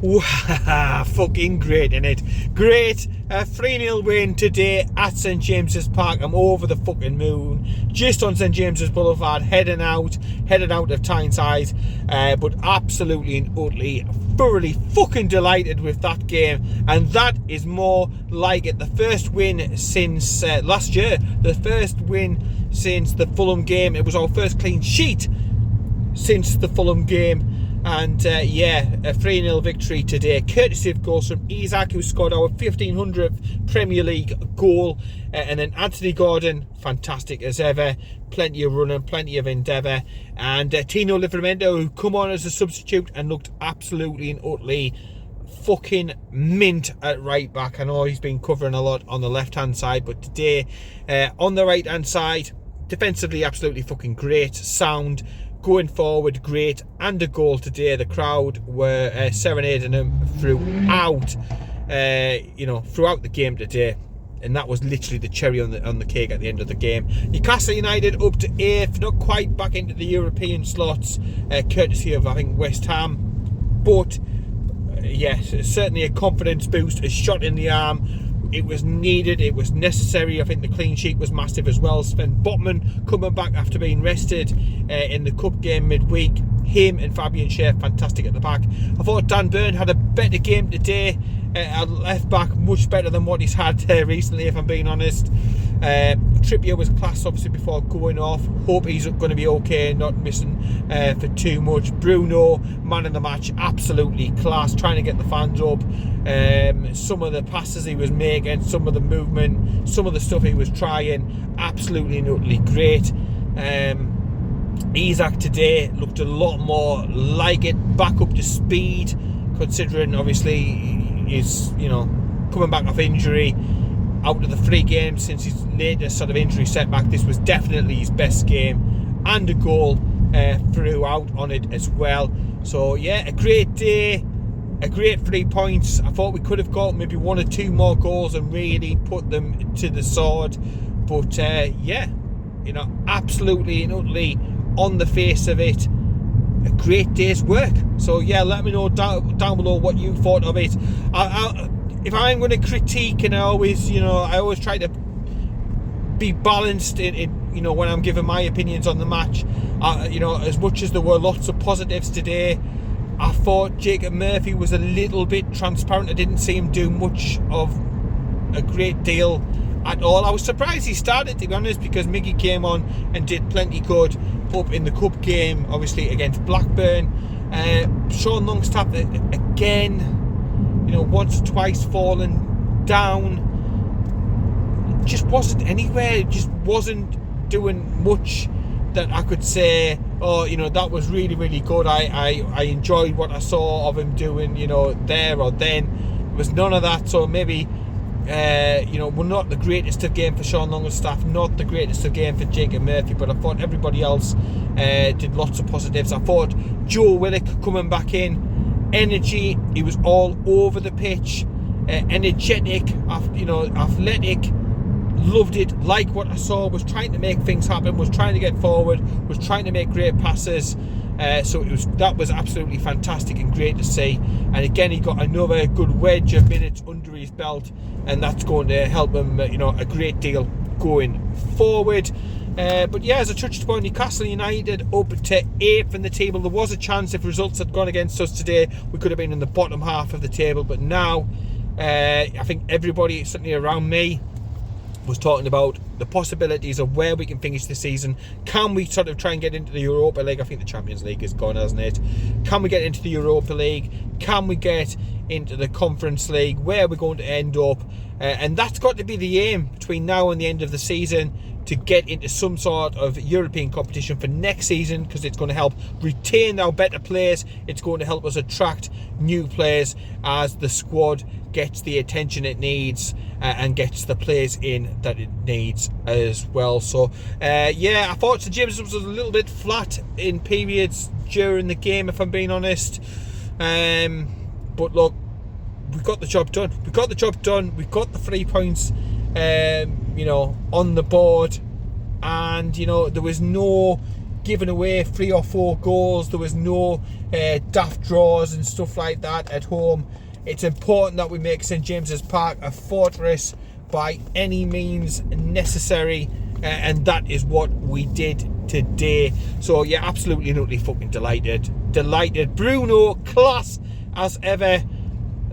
Fucking great, innit? Great. 3-0 win today at St James's Park. I'm over the fucking moon. Just on St James's Boulevard, heading out of Tyneside. But absolutely and utterly, thoroughly fucking delighted with that game. And that is more like it. The first win since last year. The first win since the Fulham game. It was our first clean sheet since the Fulham game. And yeah, a 3-0 victory today, courtesy of goals from Isak, who scored our 1500th Premier League goal, and then Anthony Gordon, fantastic as ever, plenty of running, plenty of endeavour, and Tino Livramento, who come on as a substitute and looked absolutely and utterly fucking mint at right back. I know he's been covering a lot on the left hand side, but today on the right hand side, defensively absolutely fucking great, sound. Going forward, great, and a goal today. The crowd were serenading him throughout, throughout the game today, and that was literally the cherry on the cake at the end of the game. Newcastle United up to 8th, not quite back into the European slots, courtesy of I think West Ham, but yes, certainly a confidence boost, a shot in the arm. It was needed, it was necessary. I think the clean sheet was massive as well. Sven Botman coming back after being rested in the cup game midweek. Him and Fabian Schär, fantastic at the back. I thought Dan Burn had a better game today at left back, much better than what he's had recently, if I'm being honest. Trippier was class obviously before going off. Hope he's going to be okay, not missing for too much. Bruno, man of the match, absolutely class, trying to get the fans up. Some of the passes he was making, some of the movement, some of the stuff he was trying, absolutely and utterly great. Isak today looked a lot more like it, back up to speed, considering obviously he's coming back off injury. Out of the 3 games since his latest sort of injury setback, this was definitely his best game, and a goal throughout on it as well. So yeah, a great day, a great 3 points. I thought we could have got maybe 1 or 2 more goals and really put them to the sword, but yeah, absolutely and utterly on the face of it, a great day's work. So yeah, let me know down below what you thought of it. If I'm going to critique, and I always try to be balanced in when I'm giving my opinions on the match. As much as there were lots of positives today, I thought Jacob Murphy was a little bit transparent. I didn't see him do much of a great deal at all. I was surprised he started, to be honest, because Miggy came on and did plenty good up in the cup game, obviously against Blackburn. Sean Longstaff again, once or twice fallen down, just wasn't anywhere, just wasn't doing much that I could say, that was really, really good. I enjoyed what I saw of him doing, there or then. There was none of that, so maybe, we're not the greatest of game for Sean Longstaff, not the greatest of game for Jacob Murphy, but I thought everybody else did lots of positives. I thought Joe Willock coming back in, energy, he was all over the pitch, energetic, athletic, loved it, like what I saw, was trying to make things happen, was trying to get forward, was trying to make great passes. So that was absolutely fantastic and great to see. And again, he got another good wedge of minutes under his belt, and that's going to help him a great deal going forward. But yeah, as I touched upon, Newcastle United up to 8th in the table. There was a chance, if results had gone against us today, we could have been in the bottom half of the table, but now I think everybody, certainly around me, was talking about the possibilities of where we can finish the season. Can we sort of try and get into the Europa League? I think the Champions League is gone, hasn't it? Can we get into the Europa League? Can we get into the Conference League? Where are we going to end up? And that's got to be the aim between now and the end of the season, to get into some sort of European competition for next season, because it's going to help retain our better players. It's going to help us attract new players as the squad gets the attention it needs and gets the players in that it needs as well. So yeah, I thought St James was a little bit flat in periods during the game, if I'm being honest, but look, we got the job done. We got the 3 points on the board, and there was no giving away 3 or 4 goals. There was no daft draws and stuff like that at home. It's important that we make St James's Park a fortress by any means necessary, and that is what we did today. So yeah, absolutely and utterly fucking delighted. Bruno, class as ever.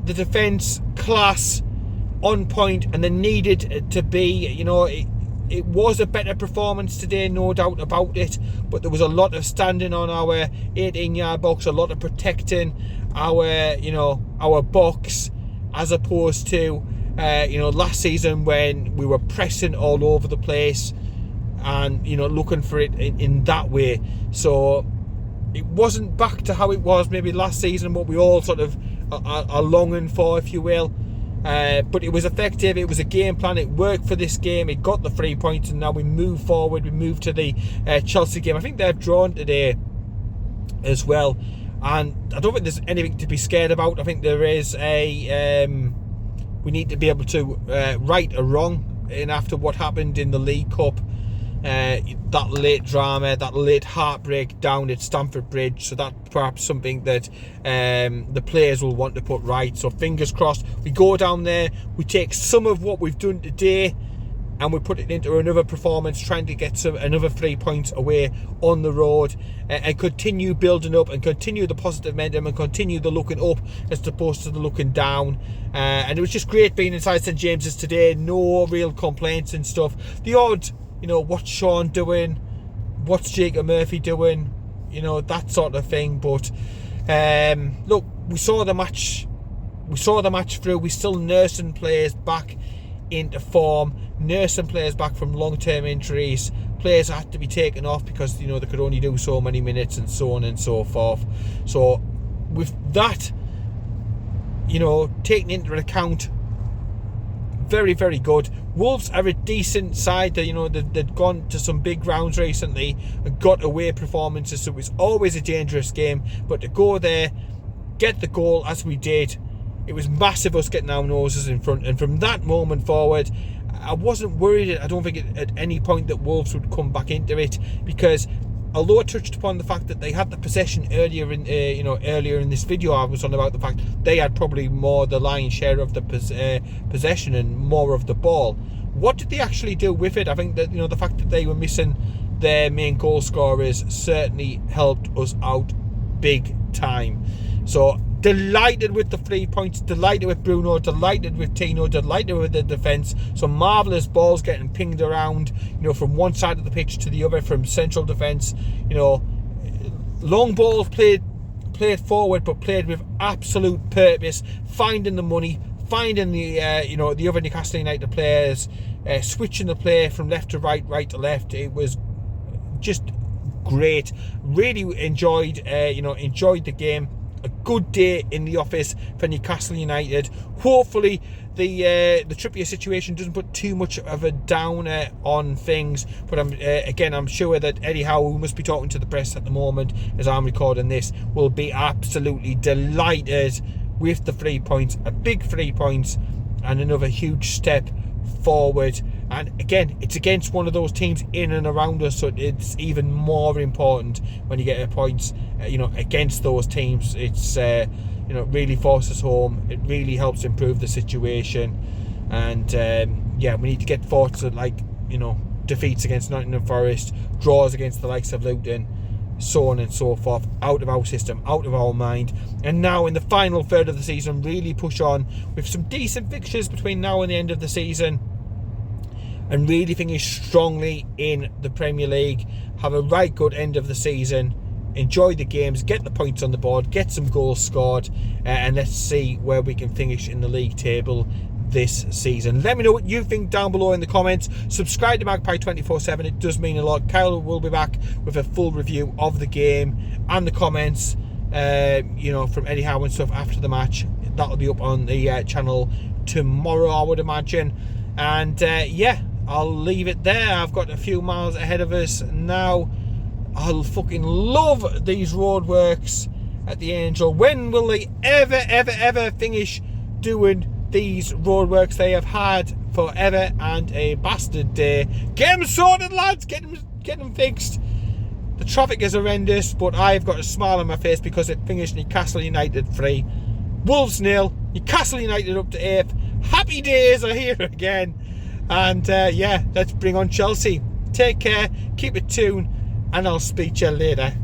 The defence, class, on point, and they needed to be. You know, it was a better performance today, no doubt about it, but there was a lot of standing on our 18-yard box, a lot of protecting our box, as opposed to last season when we were pressing all over the place and looking for it in that way. So it wasn't back to how it was maybe last season, what we all sort of are longing for, if you will. But it was effective. It was a game plan. It worked for this game. It got the 3 points, and now we move forward. We move to the Chelsea game. I think they've drawn today as well, and I don't think there's anything to be scared about. I think there is we need to be able to right a wrong, and after what happened in the League Cup, that late drama, that late heartbreak down at Stamford Bridge, so that's perhaps something that the players will want to put right. So fingers crossed, we go down there, we take some of what we've done today and we put it into another performance, trying to get another 3 points away on the road, and continue building up and continue the positive momentum and continue the looking up as opposed to the looking down. And it was just great being inside St James's today. No real complaints and stuff. The odd, what's Sean doing? What's Jacob Murphy doing? That sort of thing. But look, we saw the match through. We still nursing players back into form, nursing players back from long-term injuries. Players had to be taken off because they could only do so many minutes, and so on and so forth. So with that, taking into account, very, very good. Wolves are a decent side. They've gone to some big rounds recently and got away performances, so it's always a dangerous game. But to go there, get the goal as we did, it was massive, us getting our noses in front. And from that moment forward, I wasn't worried. I don't think at any point that Wolves would come back into it, because although I touched upon the fact that they had the possession earlier in this video, I was on about the fact they had probably more the lion's share of the possession and more of the ball. What did they actually do with it? I think that the fact that they were missing their main goal scorers certainly helped us out big time. So delighted with the 3 points, delighted with Bruno, delighted with Tino, delighted with the defence. Some marvellous balls getting pinged around, from one side of the pitch to the other from central defence. Long balls played forward, but played with absolute purpose, finding the money, finding the other Newcastle United players, switching the play from left to right, right to left. It was just great. Really enjoyed the game. A good day in the office for Newcastle United. Hopefully the Trippier situation doesn't put too much of a downer on things, but I'm sure that Eddie Howe, who must be talking to the press at the moment as I'm recording this, will be absolutely delighted with the 3 points, a big 3 points, and another huge step forward. And again, it's against one of those teams in and around us, so it's even more important when you get points against those teams. It's really forces home. It really helps improve the situation. And we need to get forward to defeats against Nottingham Forest, draws against the likes of Luton, so on and so forth, out of our system, out of our mind. And now in the final third of the season, really push on with some decent fixtures between now and the end of the season, and really finish strongly in the Premier League. Have a right good end of the season, enjoy the games, get the points on the board, get some goals scored, and let's see where we can finish in the league table this season. Let me know what you think down below in the comments. Subscribe to Magpie 24/7, it does mean a lot. Kyle will be back with a full review of the game and the comments from Eddie Howe and stuff after the match. That'll be up on the channel tomorrow, I would imagine. And I'll leave it there. I've got a few miles ahead of us now. I'll fucking love these roadworks at the Angel. When will they ever finish doing these roadworks? They have had forever and a bastard day. Get them sorted, lads. Get them fixed. The traffic is horrendous, but I've got a smile on my face because it finished Newcastle United 3, Wolves 0, Newcastle United up to 8th. Happy days are here again. And yeah, let's bring on Chelsea. Take care, keep it tuned, and I'll speak to you later.